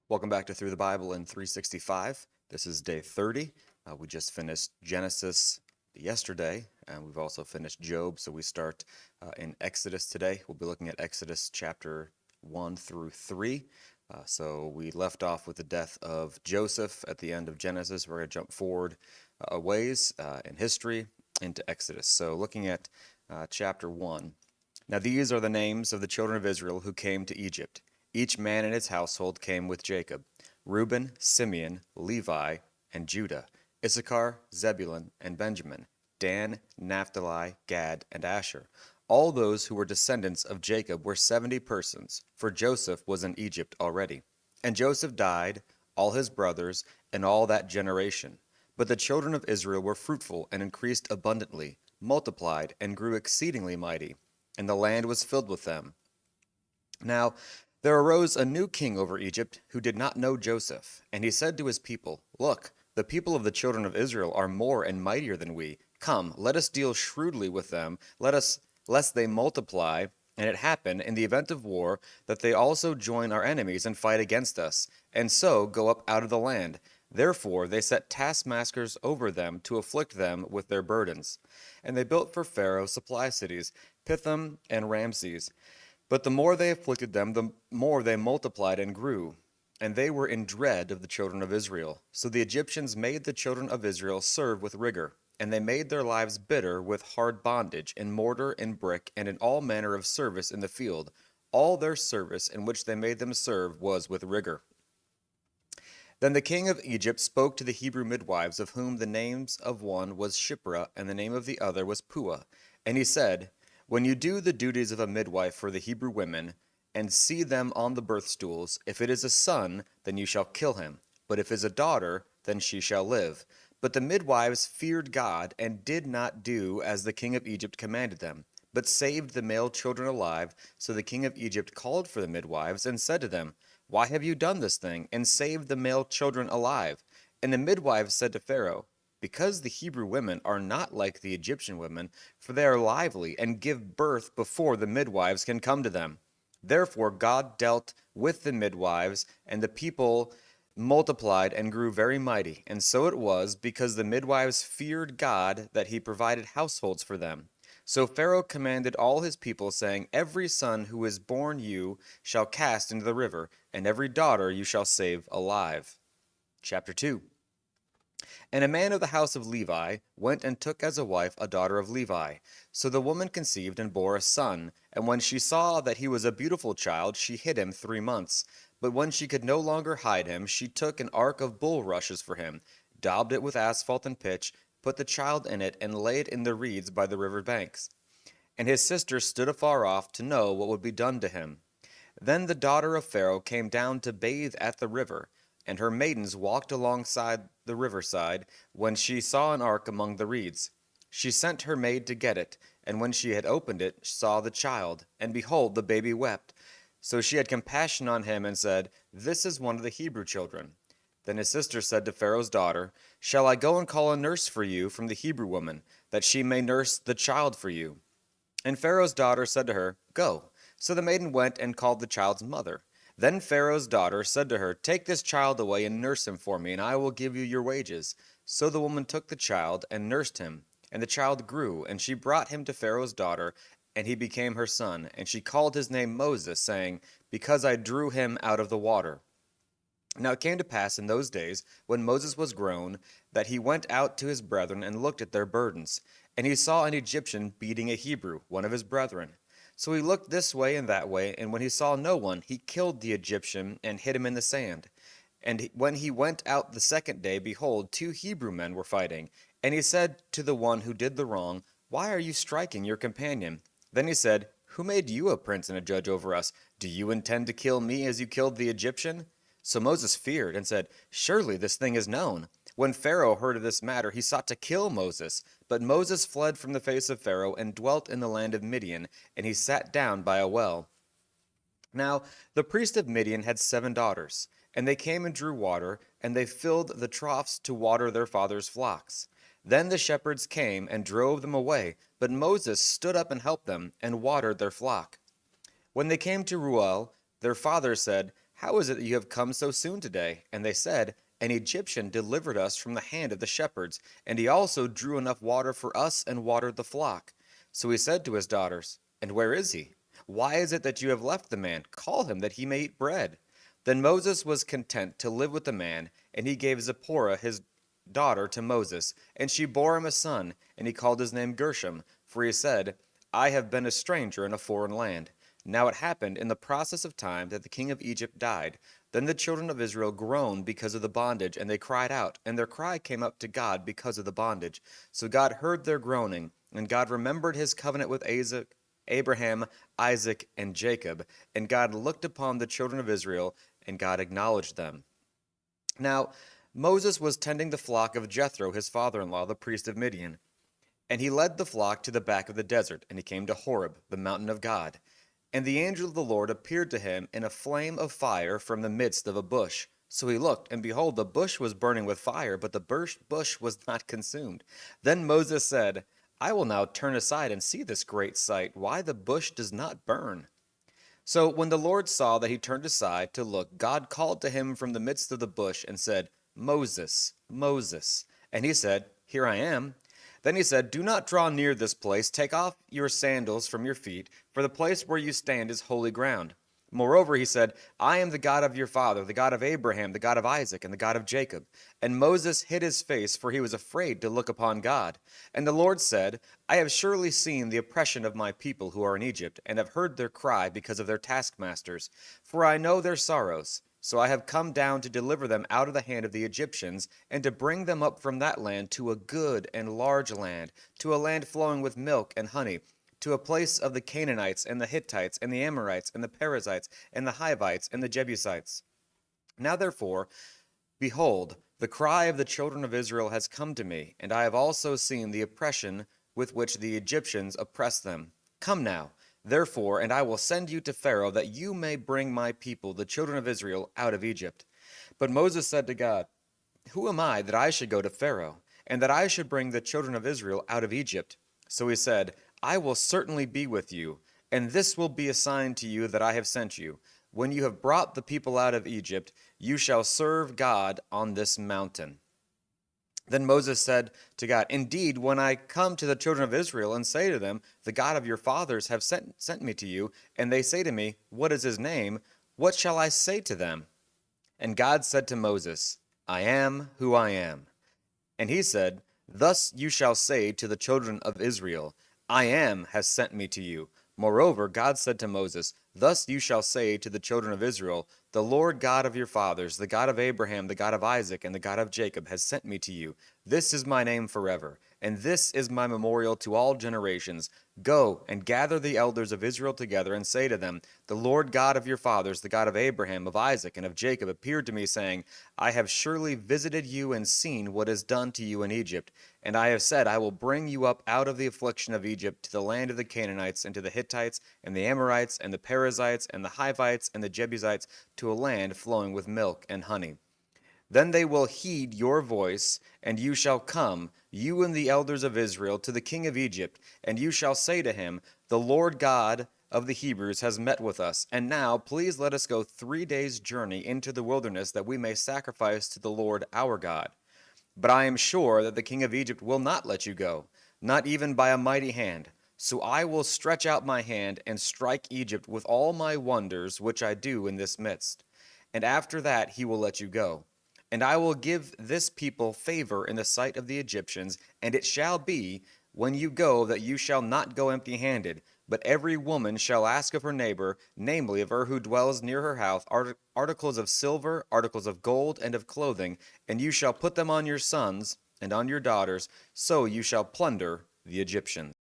Welcome back to Through the Bible in 365. This is day 30. We just finished Genesis yesterday, and we've also finished Job. So we start in Exodus today. We'll be looking at Exodus chapter 1 through 3. So we left off with the death of Joseph at the end of Genesis. We're going to jump forward a ways in history into Exodus. So looking at chapter 1. Now these are the names of the children of Israel who came to Egypt. Each man in his household came with Jacob: Reuben, Simeon, Levi, and Judah, Issachar, Zebulun, and Benjamin, Dan, Naphtali, Gad, and Asher. All those who were descendants of Jacob were 70 persons, for Joseph was in Egypt already. And Joseph died, all his brothers, and all that generation. But the children of Israel were fruitful and increased abundantly, multiplied, and grew exceedingly mighty, and the land was filled with them. Now there arose a new king over Egypt who did not know Joseph. And he said to his people, Look, the people of the children of Israel are more and mightier than we. Come, let us deal shrewdly with them, lest they multiply, and it happen, in the event of war, that they also join our enemies and fight against us, and so go up out of the land. Therefore they set taskmasters over them to afflict them with their burdens. And they built for Pharaoh supply cities, Pithom and Ramses. But the more they afflicted them, the more they multiplied and grew. And they were in dread of the children of Israel. So the Egyptians made the children of Israel serve with rigor. And they made their lives bitter with hard bondage, in mortar and brick, and in all manner of service in the field. All their service in which they made them serve was with rigor. Then the king of Egypt spoke to the Hebrew midwives, of whom the names of one was Shiphrah, and the name of the other was Puah. And he said, When you do the duties of a midwife for the Hebrew women, and see them on the birth stools, if it is a son, then you shall kill him. But if it is a daughter, then she shall live. But the midwives feared God, and did not do as the king of Egypt commanded them, but saved the male children alive. So the king of Egypt called for the midwives, and said to them, Why have you done this thing, and saved the male children alive? And the midwives said to Pharaoh, Because the Hebrew women are not like the Egyptian women, for they are lively, and give birth before the midwives can come to them. Therefore God dealt with the midwives, and the people multiplied and grew very mighty. And so it was, because the midwives feared God, that he provided households for them. So Pharaoh commanded all his people, saying, Every son who is born you shall cast into the river, and every daughter you shall save alive. Chapter 2. And a man of the house of Levi went and took as a wife a daughter of Levi. So the woman conceived and bore a son. And when she saw that he was a beautiful child, she hid him 3 months. But when she could no longer hide him, she took an ark of bulrushes for him, daubed it with asphalt and pitch, put the child in it, and laid it in the reeds by the river banks. And his sister stood afar off to know what would be done to him. Then the daughter of Pharaoh came down to bathe at the river, and her maidens walked alongside the riverside when she saw an ark among the reeds. She sent her maid to get it, and when she had opened it, saw the child, and behold, the baby wept. So she had compassion on him and said, This is one of the Hebrew children. Then his sister said to Pharaoh's daughter, Shall I go and call a nurse for you from the Hebrew woman, that she may nurse the child for you? And Pharaoh's daughter said to her, Go. So the maiden went and called the child's mother. Then Pharaoh's daughter said to her, Take this child away and nurse him for me, and I will give you your wages. So the woman took the child and nursed him. And the child grew, and she brought him to Pharaoh's daughter, and he became her son. And she called his name Moses, saying, Because I drew him out of the water. Now it came to pass in those days, when Moses was grown, that he went out to his brethren and looked at their burdens. And he saw an Egyptian beating a Hebrew, one of his brethren. So he looked this way and that way, and when he saw no one, he killed the Egyptian and hid him in the sand. And when he went out the second day, behold, 2 Hebrew men were fighting. And he said to the one who did the wrong, Why are you striking your companion? Then he said, Who made you a prince and a judge over us? Do you intend to kill me as you killed the Egyptian? So Moses feared and said, Surely this thing is known. When Pharaoh heard of this matter, he sought to kill Moses. But Moses fled from the face of Pharaoh and dwelt in the land of Midian, and he sat down by a well. Now the priest of Midian had 7 daughters, and they came and drew water, and they filled the troughs to water their father's flocks. Then the shepherds came and drove them away, but Moses stood up and helped them, and watered their flock. When they came to Ruel, their father said, How is it that you have come so soon today? And they said, An Egyptian delivered us from the hand of the shepherds, and he also drew enough water for us and watered the flock. So he said to his daughters, And where is he? Why is it that you have left the man? Call him that he may eat bread. Then Moses was content to live with the man, and he gave Zipporah his daughter to Moses, and she bore him a son, and he called his name Gershom, for he said, I have been a stranger in a foreign land. Now it happened in the process of time that the king of Egypt died. Then the children of Israel groaned because of the bondage, and they cried out, and their cry came up to God because of the bondage. So God heard their groaning, and God remembered his covenant with Abraham, Isaac, and Jacob. And God looked upon the children of Israel, and God acknowledged them. Now Moses was tending the flock of Jethro, his father-in-law, the priest of Midian. And he led the flock to the back of the desert, and he came to Horeb, the mountain of God. And the angel of the Lord appeared to him in a flame of fire from the midst of a bush. So he looked, and behold, the bush was burning with fire, but the bush was not consumed. Then Moses said, I will now turn aside and see this great sight, why the bush does not burn. So when the Lord saw that he turned aside to look, God called to him from the midst of the bush and said, Moses, Moses. And he said, Here I am. Then he said, Do not draw near this place. Take off your sandals from your feet, for the place where you stand is holy ground. Moreover, he said, I am the God of your father, the God of Abraham, the God of Isaac, and the God of Jacob. And Moses hid his face, for he was afraid to look upon God. And the Lord said, I have surely seen the oppression of my people who are in Egypt, and have heard their cry because of their taskmasters. For I know their sorrows. So I have come down to deliver them out of the hand of the Egyptians, and to bring them up from that land to a good and large land, to a land flowing with milk and honey, to a place of the Canaanites, and the Hittites, and the Amorites, and the Perizzites, and the Hivites, and the Jebusites. Now therefore, behold, the cry of the children of Israel has come to me, and I have also seen the oppression with which the Egyptians oppress them. Come now, therefore, and I will send you to Pharaoh, that you may bring my people, the children of Israel, out of Egypt. But Moses said to God, Who am I that I should go to Pharaoh, and that I should bring the children of Israel out of Egypt? So he said, I will certainly be with you, and this will be a sign to you that I have sent you. When you have brought the people out of Egypt, you shall serve God on this mountain. Then Moses said to God, Indeed, when I come to the children of Israel and say to them, The God of your fathers have sent me to you, and they say to me, What is his name? What shall I say to them? And God said to Moses, I am who I am. And he said, Thus you shall say to the children of Israel, I am has sent me to you. Moreover, God said to Moses, Thus you shall say to the children of Israel, The Lord God of your fathers, the God of Abraham, the God of Isaac, and the God of Jacob, has sent me to you. This is my name forever, and this is my memorial to all generations. Go and gather the elders of Israel together, and say to them, The Lord God of your fathers, the God of Abraham, of Isaac, and of Jacob, appeared to me, saying, I have surely visited you and seen what is done to you in Egypt. And I have said, I will bring you up out of the affliction of Egypt to the land of the Canaanites, and to the Hittites, and the Amorites, and the Perizzites, and the Hivites, and the Jebusites, to a land flowing with milk and honey. Then they will heed your voice, and you shall come, you and the elders of Israel, to the king of Egypt, and you shall say to him, The Lord God of the Hebrews has met with us. And now, please let us go 3 days' journey into the wilderness, that we may sacrifice to the Lord our God. But I am sure that the king of Egypt will not let you go, not even by a mighty hand. So I will stretch out my hand and strike Egypt with all my wonders which I do in this midst. And after that he will let you go. And I will give this people favor in the sight of the Egyptians, and it shall be, when you go, that you shall not go empty-handed, but every woman shall ask of her neighbor, namely of her who dwells near her house, articles of silver, articles of gold, and of clothing, and you shall put them on your sons and on your daughters, so you shall plunder the Egyptians.